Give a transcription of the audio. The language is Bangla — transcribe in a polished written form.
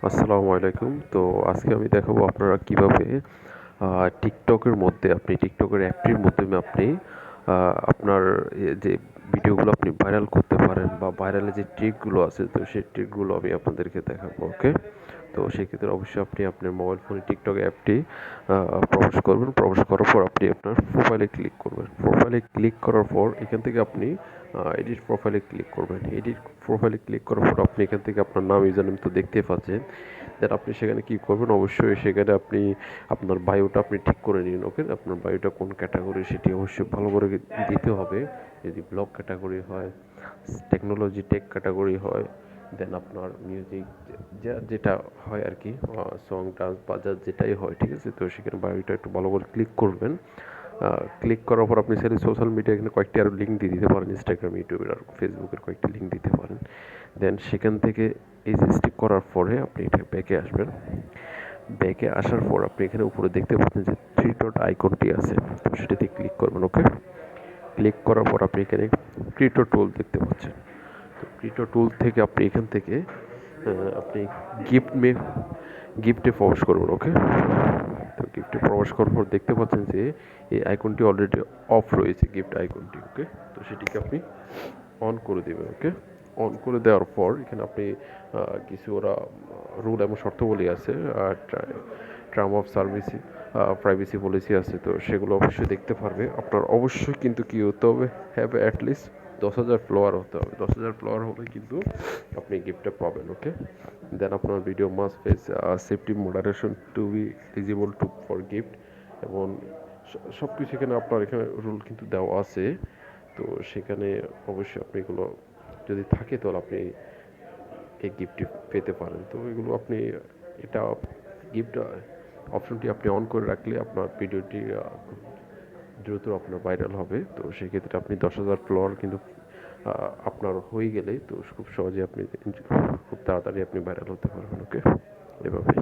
আসসালামু আলাইকুম। তো আজকে আমি দেখাবো আপনারা কিভাবে টিকটকের মধ্যে আপনি টিকটকের অ্যাপটির মাধ্যমে আপনি আপনার যে ভিডিওগুলো আপনি ভাইরাল করতে পারেন বা ভাইরালের যে ট্রিকগুলো আছে তো সেই ট্রিকগুলো আমি আপনাদেরকে দেখাবো। ওকে, তো সেক্ষেত্রে অবশ্যই আপনি আপনার মোবাইল ফোনে টিকটক অ্যাপটি প্রবেশ করবেন। প্রবেশ করার পর আপনি আপনার প্রোফাইলে ক্লিক করবেন। প্রোফাইলে ক্লিক করার পর এখান থেকে আপনি এডিট প্রোফাইলে ক্লিক করবেন। এডিট প্রোফাইলে ক্লিক করার পর আপনি এখান থেকে আপনার নাম ইউজার নেম তো দেখতেই পাচ্ছেন। দেন আপনি সেখানে কী করবেন, অবশ্যই সেখানে আপনি আপনার বায়োটা আপনি ঠিক করে নিন। ওকে, আপনার বায়োটা কোন ক্যাটাগরি সেটি অবশ্যই ভালো করে দিতে হবে। যদি ব্লগ ক্যাটাগরি হয়, টেকনোলজি টেক ক্যাটাগরি হয়, দেন আপনার মিউজিক যেটা হয় আর কি, সং ডান্স বাজার যেটাই হয়, ঠিক আছে। তো সেখানে বায়োটা একটু ভালো করে ক্লিক করবেন। ক্লিক করার পর আপনি সেখানে সোশ্যাল মিডিয়া এখানে কয়েকটি আরও লিঙ্ক দিয়ে দিতে পারেন, ইনস্টাগ্রাম, ইউটিউবের আর ফেসবুকের কয়েকটি লিঙ্ক দিতে পারেন। দেন সেখান থেকে এই জিনিসটি করার পরে আপনি এটা ব্যাকে আসবেন। ব্যাকে আসার পর আপনি এখানে উপরে দেখতে পাচ্ছেন যে থ্রি ডট আইকনটি আছে, তো সেটাতে ক্লিক করবেন। ওকে, ক্লিক করার পর আপনি এখানে ক্রিয়েটর টুল দেখতে পাচ্ছেন। তো ক্রিয়েটর টুল থেকে আপনি এখান থেকে আপনি গিফটে প্রবেশ করবেন। ওকে, তো গিফটে প্রবেশ করার পর দেখতে পাচ্ছেন যে এই আইকনটি অলরেডি অফ রয়েছে, গিফট আইকনটি। ওকে, তো সেটিকে আপনি অন করে দেবেন। ওকে, অন করে দেওয়ার পর এখানে আপনি কিছু ওরা রুল এবং শর্তাবলী আছে, আর term of service, privacy policy আছে, তো সেগুলো অবশ্যই দেখতে পারবে। আপনার অবশ্যই কিন্তু কী হতে হবে, হ্যাভ অ্যাটলিস্ট 10,000 ফলোয়ার হতে হবে। 10,000 ফলোয়ার হলে কিন্তু আপনি গিফটটা পাবেন। ওকে, দেন আপনার video must face safety moderation to be eligible to for gift, এবং সব কিছু এখানে আপনার এখানে রুল কিন্তু দেওয়া আছে। তো সেখানে অবশ্যই আপনি এগুলো যদি থাকে তাহলে আপনি এই গিফটটি পেতে পারেন। তো এগুলো আপনি এটা গিফট অপশনটি আপনি অন করে রাখলে আপনার ভিডিওটি খুব দ্রুত আপনার ভাইরাল হবে। তো সেক্ষেত্রে আপনি 10,000 ফলোয়ার কিন্তু আপনার হয়ে গেলে তো খুব সহজে আপনি খুব তাড়াতাড়ি আপনি ভাইরাল হতে পারবেন। ওকে, এভাবে।